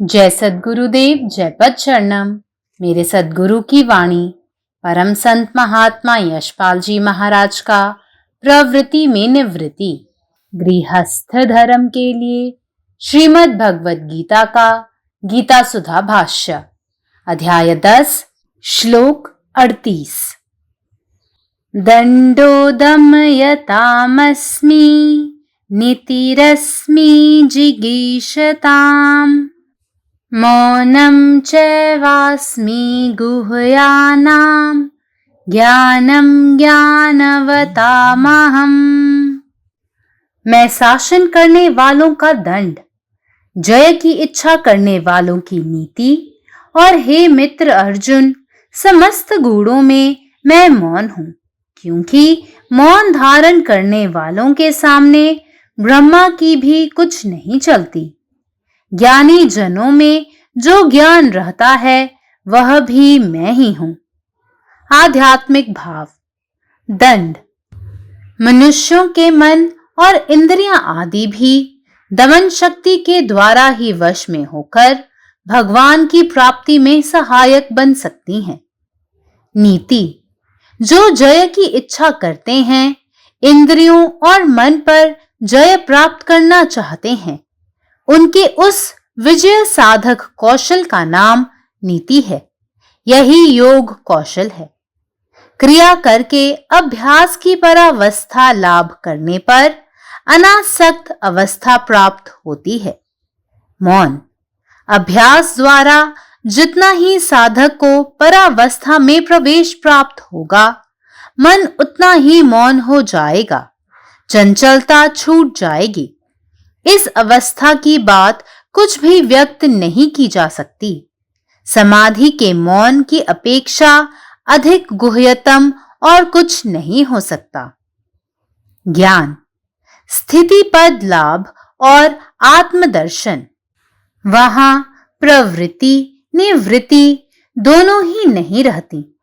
जय सद्गुरुदेव, जय पद शरणम। मेरे सद्गुरु की वाणी परम संत महात्मा यशपाल जी महाराज का प्रवृत्ति में निवृत्ति गृहस्थ धर्म के लिए श्रीमद् भगवद गीता का गीता सुधा भाष्य अध्याय 10 श्लोक 38। दंडो दमयतामस्मि नीतिरस्मि जिगीषताम् मौनं चैवास्मि गुह्यानां ज्ञानं ज्ञानवतामहम्। मैं शासन करने वालों का दंड, जय की इच्छा करने वालों की नीति और हे मित्र अर्जुन, समस्त गुणों में मैं मौन हूँ, क्योंकि मौन धारण करने वालों के सामने ब्रह्मा की भी कुछ नहीं चलती। ज्ञानी जनों में जो ज्ञान रहता है वह भी मैं ही हूं। आध्यात्मिक भाव। दंड, मनुष्यों के मन और इंद्रियां आदि भी दमन शक्ति के द्वारा ही वश में होकर भगवान की प्राप्ति में सहायक बन सकती हैं। नीति, जो जय की इच्छा करते हैं, इंद्रियों और मन पर जय प्राप्त करना चाहते हैं, उनके उस विजय साधक कौशल का नाम नीति है। यही योग कौशल है। क्रिया करके अभ्यास की परावस्था लाभ करने पर अनासक्त अवस्था प्राप्त होती है। मौन, अभ्यास द्वारा जितना ही साधक को परावस्था में प्रवेश प्राप्त होगा, मन उतना ही मौन हो जाएगा, चंचलता छूट जाएगी। इस अवस्था की बात कुछ भी व्यक्त नहीं की जा सकती। समाधि के मौन की अपेक्षा अधिक गुह्यतम और कुछ नहीं हो सकता। ज्ञान, स्थिति पद लाभ और आत्मदर्शन। वहां प्रवृत्ति निवृत्ति दोनों ही नहीं रहती।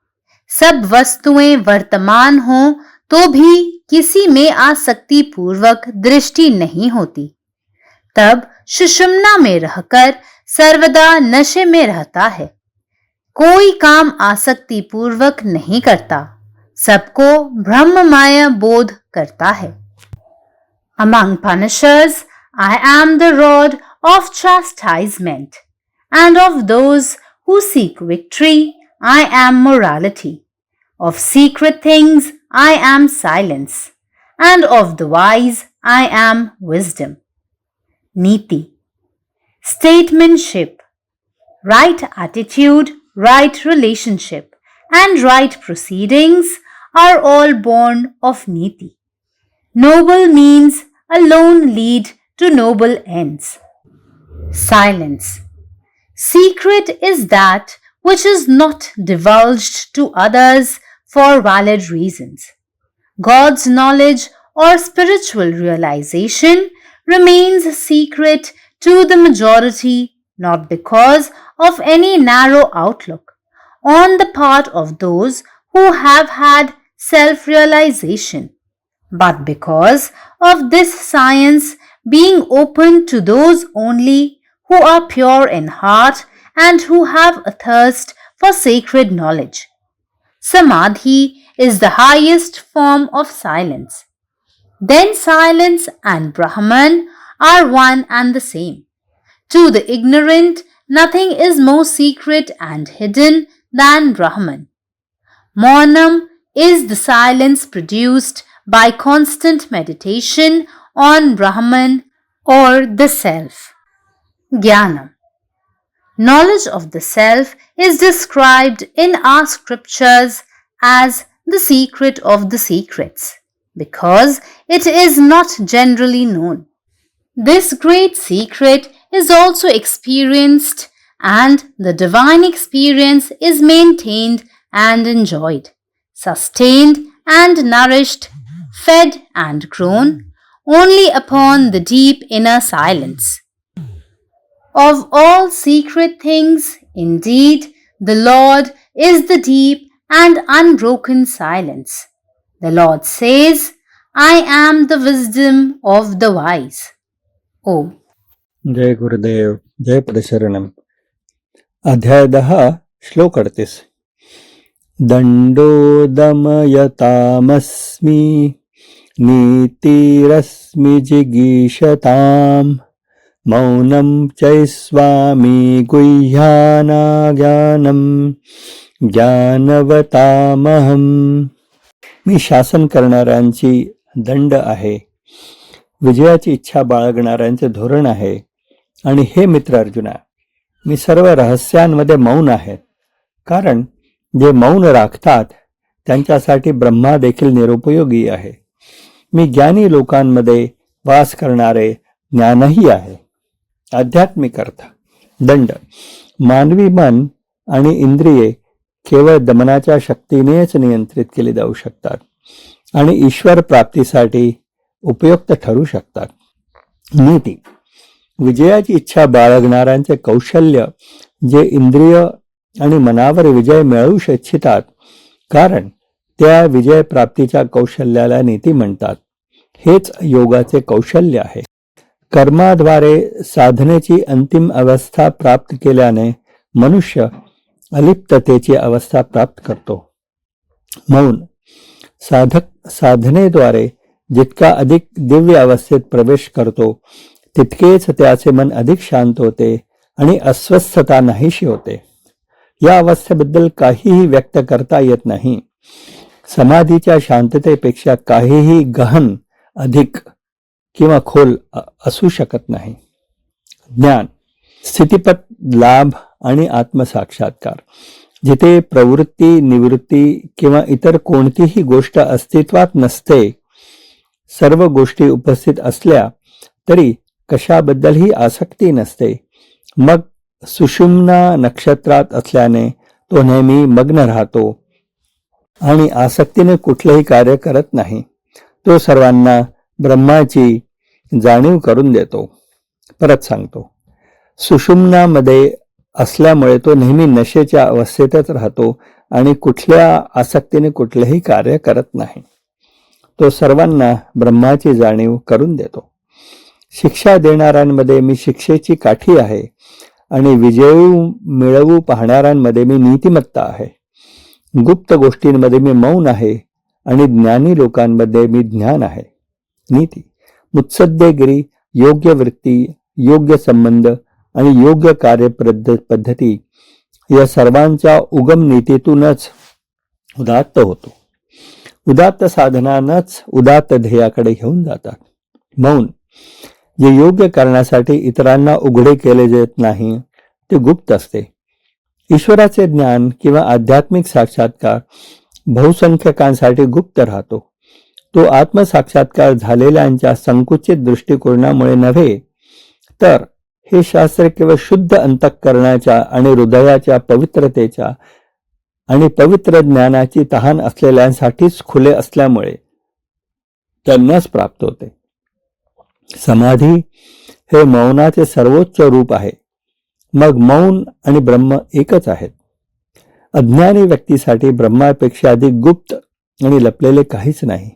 सब वस्तुएं वर्तमान हो तो भी किसी में आसक्ति पूर्वक दृष्टि नहीं होती। तब सुषुम्ना में रहकर सर्वदा नशे में रहता है। कोई काम आसक्ति पूर्वक नहीं करता, सबको ब्रह्ममय बोध करता है। Among punishers, I am the rod of chastisement, and of those who seek victory, I am morality. Of secret things, I am silence, and of the wise, I am wisdom. Niti, statesmanship, right attitude, right relationship, and right proceedings are all born of Niti. Noble means alone lead to noble ends. Silence, secret is that which is not divulged to others for valid reasons. God's knowledge or spiritual realization remains secret to the majority, not because of any narrow outlook on the part of those who have had self-realization, but because of this science being open to those only who are pure in heart and who have a thirst for sacred knowledge. Samadhi is the highest form of silence. Then silence and Brahman are one and the same. To the ignorant, nothing is more secret and hidden than Brahman. Maunam is the silence produced by constant meditation on Brahman or the self. Jnanam, knowledge of the self is described in our scriptures as the secret of the secrets, because it is not generally known. This great secret is also experienced, and the divine experience is maintained and enjoyed, sustained and nourished, fed and grown only upon the deep inner silence. Of all secret things, indeed, the Lord is the deep and unbroken silence. The Lord says, I am the wisdom of the wise. Om. जय गुरुदेव। जयपदशरणम्। अध्याय 10 श्लोक 38। दंडो दमयतामस्मि नीतिरस्मि जिगीषताम् मौनं चैस्वामी गुह्यानाज्ञानम् ज्ञानवतामहम्। मी शासन करणाऱ्यांची दंड आहे, विजयाची इच्छा बाळगणाऱ्यांचे धोरण आहे, आणि हे मित्र अर्जुना, मी सर्व रहस्यांमध्ये मौन आहे, कारण जे मौन राखतात त्यांच्यासाठी ब्रह्मा देखील निरुपयोगी आहे. मी ज्ञानी लोकांमध्ये वास करणारे ज्ञानही आहे. आध्यात्मिक अर्थ. दंड. मानवी मन आणि इंद्रिये केवळ दमनाच्या शक्तीनेच नियंत्रित केली जाऊ शकतात आणि ईश्वर प्राप्तीसाठी उपयुक्त ठरू शकतात. नीती. विजयाची इच्छा बाळगणाऱ्यांचे कौशल्य, जे इंद्रिय आणि मनावर विजय मिळवू इच्छितात, कारण त्या विजय प्राप्तीच्या कौशल्याला नीती म्हणतात. हेच योगाचे कौशल्य आहे. कर्माद्वारे साधनेची अंतिम अवस्था प्राप्त केल्याने मनुष्य अलिप्ततेची अवस्था प्राप्त करतो. मौन. साधक साधनेद्वारे जितका अधिक दिव्य अवस्थेत प्रवेश करतो, तितकेच त्याचे मन अधिक शांत होते आणि अस्वस्थता नाहीशी होते. या अवस्थेबद्दल काहीही व्यक्त करता येत नाही. समाधीच्या शांततेपेक्षा काहीही गहन, अधिक किंवा खोल असू शकत नाही. ज्ञान. स्थितिपत, लाभ आणि आत्मसाक्षात्कार. जिथे प्रवृत्ती, निवृत्ती किंवा इतर कोणतीही गोष्ट अस्तित्वात नसते, सर्व गोष्टी उपस्थित असल्या तरी कशाबद्दलही आसक्ती नसते, मग सुषुम्ना नक्षत्रात असल्याने तो नेहमी मग्न राहतो आणि आसक्तीने कुठलेही कार्य करत नाही. तो सर्वांना ब्रह्माची जाणीव करून देतो. परत सांगतो, सुषुम्नामध्ये असल्यामुळे तो नेहमी नशेच्या अवस्थेतच राहतो आणि कुठल्या आसक्तीने कुठलेही कार्य करत नाही. तो सर्वांना ब्रह्माची जाणीव करून देतो. शिक्षा देणाऱ्यांमध्ये मी शिक्षेची काठी आहे आणि विजय मिळवू पाहणाऱ्यांमध्ये मी नीतिमत्ता आहे. गुप्त गोष्टींमध्ये मी मौन आहे आणि ज्ञानी लोकांमध्ये मी ज्ञान आहे. नीती. मुत्सद्देगिरी, योग्य वृत्ती, योग्य संबंध आणि योग्य कार्यपद्धती या सर्वांच्या उगम नीतीतूनच उदात्त होतो. उदात्त साधनांच उदात्त ध्येयाकडे घेऊन जातात. मौन. जे योग्य करण्यासाठी इतरांना उघडे केले जात नाही, ते गुप्त असते. ईश्वराचे ज्ञान किंवा आध्यात्मिक साक्षात्कार बहुसंख्यकांसाठी गुप्त राहतो. तो आत्मसाक्षात्कार झालेल्यांच्या संकुचित दृष्टिकोनामुळे नव्हे, तर हे शास्त्र केवळ शुद्ध अंतःकरणाच्या आणि हृदयाच्या पवित्रतेच्या आणि पवित्र ज्ञानाची तहान असलेल्यांसाठीच खुले असल्यामुळे त्यांनाच प्राप्त होते. समाधी हे मौनाचे सर्वोच्च रूप आहे. मग मौन आणि ब्रह्म एकच आहेत. अज्ञानी व्यक्तीसाठी ब्रह्मापेक्षा अधिक गुप्त आणि लपलेले काहीच नाही.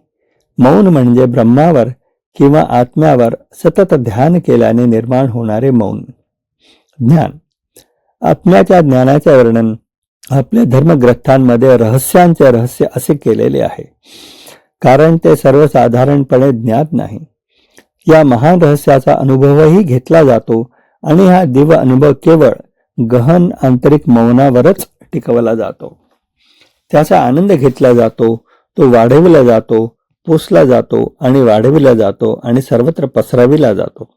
मौन म्हणजे ब्रह्मावर किंवा आत्म्यावर सतत ध्यान केल्याने निर्माण होणारे मौन. ज्ञान. आत्म्याच्या ज्ञानाचे वर्णन आपल्या धर्मग्रंथांमध्ये रहस्यांचे रहस्य असे केलेले आहे, कारण ते सर्वसाधारणपणे ज्ञात नाही. या महान रहस्याचा अनुभवही घेतला जातो आणि हा दिव्य अनुभव केवळ गहन आंतरिक मौनावरच टिकवला जातो. त्याचा आनंद घेतला जातो, तो वाढविला जातो, पोसला जातो आणि वाढविला जातो आणि सर्वत्र पसरविला जातो.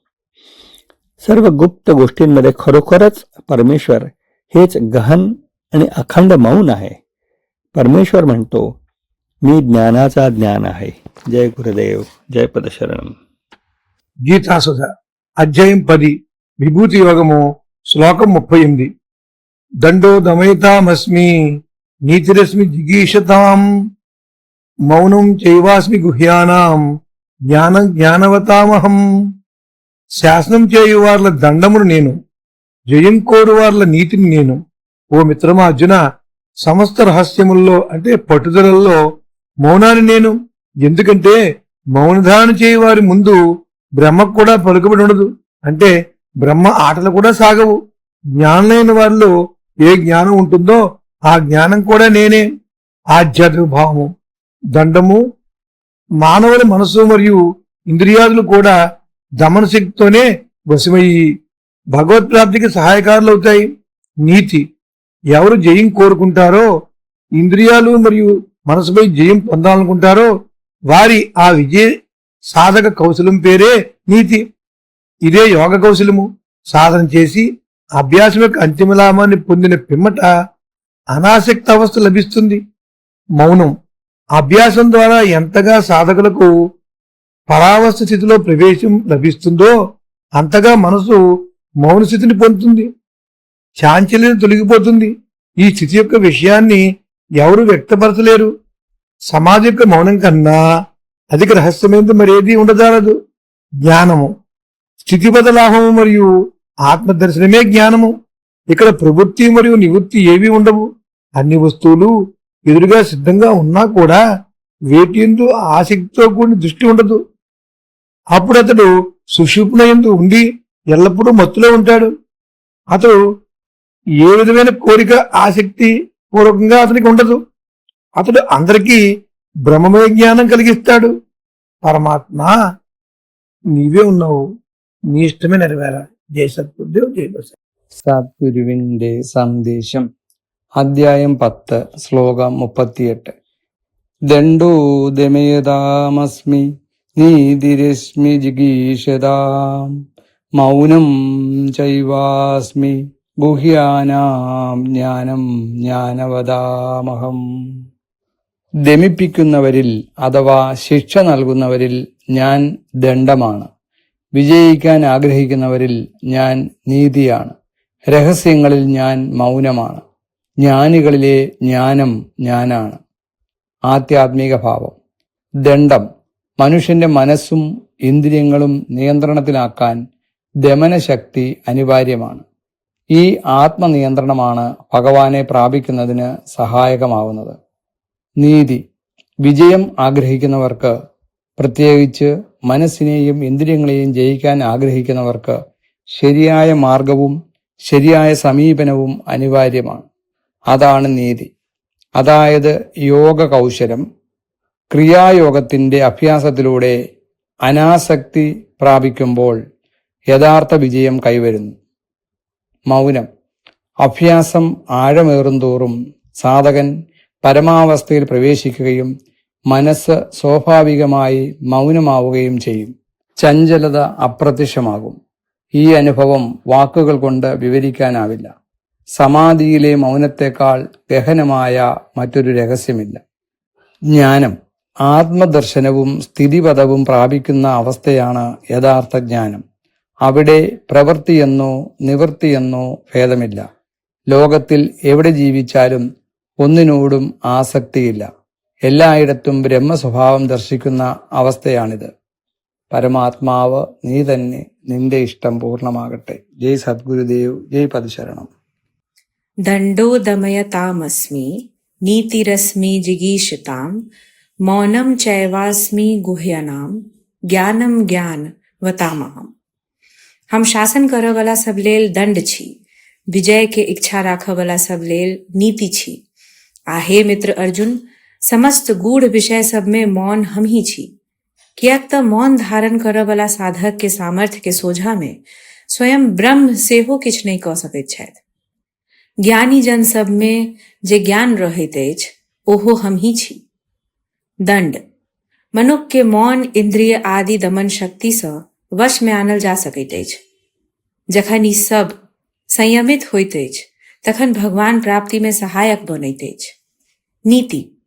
सर्व गुप्त गोष्टींमध्ये खरोखरच परमेश्वर हेच गहन आणि अखंड मौन आहे. परमेश्वर म्हणतो, मी ज्ञानाचा ज्ञान आहे. जय गुरुदेव. जय पदशरणम. గీతాసుధ అధ్యాయం 10 విభూతి యోగము శ్లోకం 38. దండో దమయితామస్మి నీతిరస్మి జిగీషతాం మౌనం చైవాస్మి గుహ్యానాం జ్ఞానం జ్ఞానవతామహం. శాసనం చేయువార్ల దండమును నేను, జయం కోరువార్ల నీతిని నేను. ఓ మిత్రమా అర్జున, సమస్త రహస్యముల్లో అంటే పట్టుదలల్లో మౌనాన్ని నేను. ఎందుకంటే మౌనధారణ చేయవారి ముందు బ్రహ్మకు కూడా పలుకబడి ఉండదు. అంటే బ్రహ్మ ఆటలు కూడా సాగవు. జ్ఞానులైన వారిలో ఏ జ్ఞానం ఉంటుందో ఆ జ్ఞానం కూడా నేనే. ఆధ్యాత్మిక భావము, దండము మానవుల మనసు మరియు ఇంద్రియాదులు కూడా దమన శక్తితోనే వశమయ్యి భగవత్ప్రాప్తికి సహాయకారులు అవుతాయి. నీతి, ఎవరు జయం కోరుకుంటారో, ఇంద్రియాలు మరియు మనసుపై జయం పొందాలనుకుంటారో వారి ఆ విజయ సాధక కౌశలం పేరే నీతి. ఇదే యోగ కౌశలము. సాధన చేసి అభ్యాసం యొక్క అంతిమ లాభాన్ని పొందిన పిమ్మట అనాసక్త అవస్థ లభిస్తుంది. మౌనం, అభ్యాసం ద్వారా ఎంతగా సాధకులకు పరావస్థ స్థితిలో ప్రవేశం లభిస్తుందో అంతగా మనసు మౌన స్థితిని పొందుతుంది. చాంచల్యం తొలగిపోతుంది. ఈ స్థితి యొక్క విషయాన్ని ఎవరు వ్యక్తపరచలేరు. సమాజం యొక్క మౌనం కన్నా అధిక రహస్యమైనది మరేది ఉండజాలదు. జ్ఞానము, స్థితిపద లాభము మరియు ఆత్మదర్శనమే జ్ఞానము. ఇక్కడ ప్రవృత్తి మరియు నివృత్తి ఏవి ఉండవు. అన్ని వస్తువులు ఎదురుగా సిద్ధంగా ఉన్నా కూడా వేటి యందు ఆసక్తితో కూడిన దృష్టి ఉండదు. అప్పుడు అతడు సుషుప్న యందు ఉండి ఎల్లప్పుడూ మత్తులో ఉంటాడు. అతడు ఏ విధమైన కోరిక ఆసక్తి పూర్వకంగా అతనికి ఉండదు. అతడు అందరికీ బ్రహ్మమయ జ్ఞానం కలిగిస్తాడు. పరమాత్మ నీవే ఉన్నావు, నీ ఇష్టమే నెరవేరా. జై సద్గురుదేవ్, జై బస. സദ്ഗുരുവിന്റെ സന്ദേശം അധ്യായം 10 ശ്ലോകം 38 ദണ്ഡോദമയതാമസ്മി നീതിരശ്മി ജിഗീഷതാം മൗനം ചൈവാസ്മി ഗുഹ്യാനാം ജ്ഞാനം ജ്ഞാനവതാമഹം. ദമിപ്പിക്കുന്നവരിൽ അഥവാ ശിക്ഷ നൽകുന്നവരിൽ ഞാൻ ദണ്ഡമാണ്. വിജയിക്കാൻ ആഗ്രഹിക്കുന്നവരിൽ ഞാൻ നീതിയാണ്. രഹസ്യങ്ങളിൽ ഞാൻ മൗനമാണ്. ജ്ഞാനികളിലെ ജ്ഞാനം ഞാനാണ്. ആധ്യാത്മിക ഭാവം. ദണ്ഡം, മനുഷ്യന്റെ മനസ്സും ഇന്ദ്രിയങ്ങളും നിയന്ത്രണത്തിലാക്കാൻ ദമനശക്തി അനിവാര്യമാണ്. ഈ ആത്മനിയന്ത്രണമാണ് ഭഗവാനെ പ്രാപിക്കുന്നതിന് സഹായകമാവുന്നത്. നീതി, വിജയം ആഗ്രഹിക്കുന്നവർക്ക്, പ്രത്യേകിച്ച് മനസ്സിനെയും ഇന്ദ്രിയങ്ങളെയും ജയിക്കാൻ ആഗ്രഹിക്കുന്നവർക്ക് ശരിയായ മാർഗവും ശരിയായ സമീപനവും അനിവാര്യമാണ്. അതാണ് നീതി. അതായത് യോഗ കൗശലം. ക്രിയായോഗത്തിന്റെ അഭ്യാസത്തിലൂടെ അനാസക്തി പ്രാപിക്കുമ്പോൾ യഥാർത്ഥ വിജയം കൈവരുന്നു. മൗനം, അഭ്യാസം ആഴമേറുന്തോറും സാധകൻ പരമാവസ്ഥയിൽ പ്രവേശിക്കുകയും മനസ്സ് സ്വാഭാവികമായി മൗനമാവുകയും ചെയ്യും. ചഞ്ചലത അപ്രത്യക്ഷമാകും. ഈ അനുഭവം വാക്കുകൾ കൊണ്ട് വിവരിക്കാനാവില്ല. സമാധിയിലെ മൗനത്തെക്കാൾ ഗഹനമായ മറ്റൊരു രഹസ്യമില്ല. ജ്ഞാനം, ആത്മദർശനവും സ്ഥിതിപദവും പ്രാപിക്കുന്ന അവസ്ഥയാണ് യഥാർത്ഥ ജ്ഞാനം. അവിടെ പ്രവൃത്തിയെന്നോ നിവൃത്തിയെന്നോ ഭേദമില്ല. ലോകത്തിൽ എവിടെ ജീവിച്ചാലും ഒന്നിനോടും ആസക്തിയില്ല. എല്ലായിടത്തും ബ്രഹ്മസ്വഭാവം ദർശിക്കുന്ന അവസ്ഥയാണിത്. പരമാത്മാവ് നീ തന്നെ, നിന്റെ ഇഷ്ടം പൂർണ്ണമാകട്ടെ. ജയ് സദ്ഗുരുദേവ്, ജയ് പദശരണം. दण्डोदमयतामस्मि नीतिरस्मि जिगीषताम् मौनं चैवास्मि गुह्यनाम ज्ञानम ज्ञान वतामहम. हम शासन करय वाला सब लेल दंड छी, विजय के इच्छा राखय वाला सब लेल नीति छी. हे मित्र अर्जुन, समस्त गूढ़ विषय सब में मौन हम ही छी. कियाक त मौन धारण करय वाला साधक के सामर्थ्य के सोझा में स्वयं ब्रह्म सेहो किछ नहीं कह सकैत छथि. ज्ञानी जन सब में जे ज्ञान रहैत अछि ओहो हम ही छी. दंड, मनुष्य के मौन इंद्रिय आदि दमन शक्ति से वश में आनल जा सकैत अछि. जखन ई सब संयमित होइत अछि तखन भगवान प्राप्ति में सहायक बनैत अछि. नीति,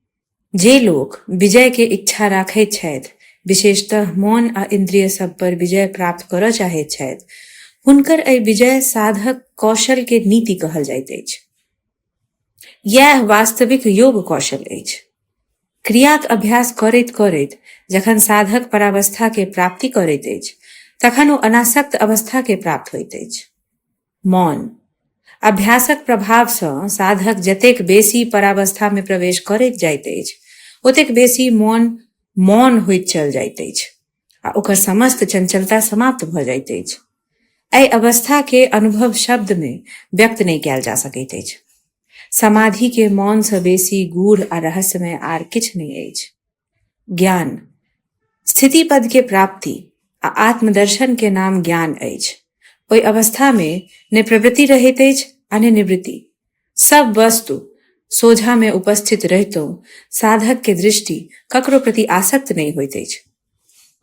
जे लोग विजय के इच्छा राखैत छथि, विशेषतः मौन आ इंद्रिय सब पर विजय प्राप्त करय चाहैत छथि, हुनकर एहि विजय साधक कौशल के नीति कहल जाइत अछि. यह वास्तविक योग कौशल अछि. क्रियाक अभ्यास करैत करैत जखन साधक परावस्था के प्राप्ति करैत अछि तखन ओ अनासक्त अवस्था के प्राप्त होइत अछि. मौन, अभ्यासक प्रभाव सँ साधक जतेक बेसी परावस्था में प्रवेश करैत जाइत अछि ओतेक बेसी मौन होइत चल जाइत अछि आ ओकर समस्त चंचलता समाप्त भ जाइत अछि. एहि अवस्था के अनुभव शब्द में व्यक्त नहीं कयल जा सकैत अछि। समाधि के मौन से बेसी गूढ़ आ रहस्यमय आर किछ नहीं अछि। ज्ञान, स्थिति पद के प्राप्ति आ आत्मदर्शन के नाम ज्ञान अछि। ओहि अवस्था में ने प्रवृत्ति रहैत अछि आ ने निवृत्ति। सब वस्तु सोझा में उपस्थित रहितो साधक के दृष्टि ककरो प्रति आसक्त नहीं होइत अछि।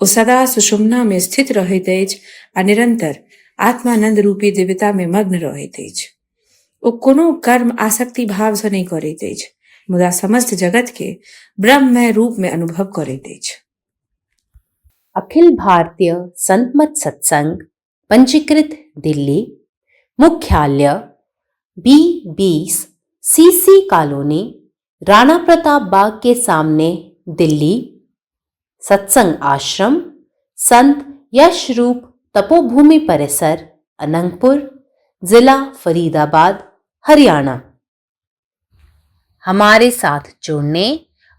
ओ सदा सुषुम्ना में स्थित रहैत अछि आ निरंतर आत्मानंद रूपी दिव्यता में मग्न रहैत अछि। ओ कोनो कर्म आसक्ति भाव से नहीं करैत अछि, मुदा समस्त जगत के ब्रह्ममय रूप में अनुभव करैत अछि। अखिल भारतीय संत मत सत्संग, पंजीकृत दिल्ली, मुख्यालय B20 CC colony, Rana Pratap बाग के सामने, दिल्ली। सत्संग आश्रम संत यशरूप तपोभूमि परिसर, अनंगपुर, जिला फरीदाबाद, हरियाणा। हमारे साथ जुड़ने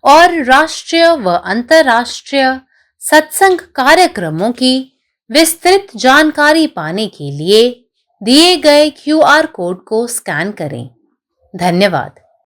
और राष्ट्रीय व अंतर्राष्ट्रीय सत्संग कार्यक्रमों की विस्तृत जानकारी पाने के लिए दिए गए QR कोड को स्कैन करें। धन्यवाद।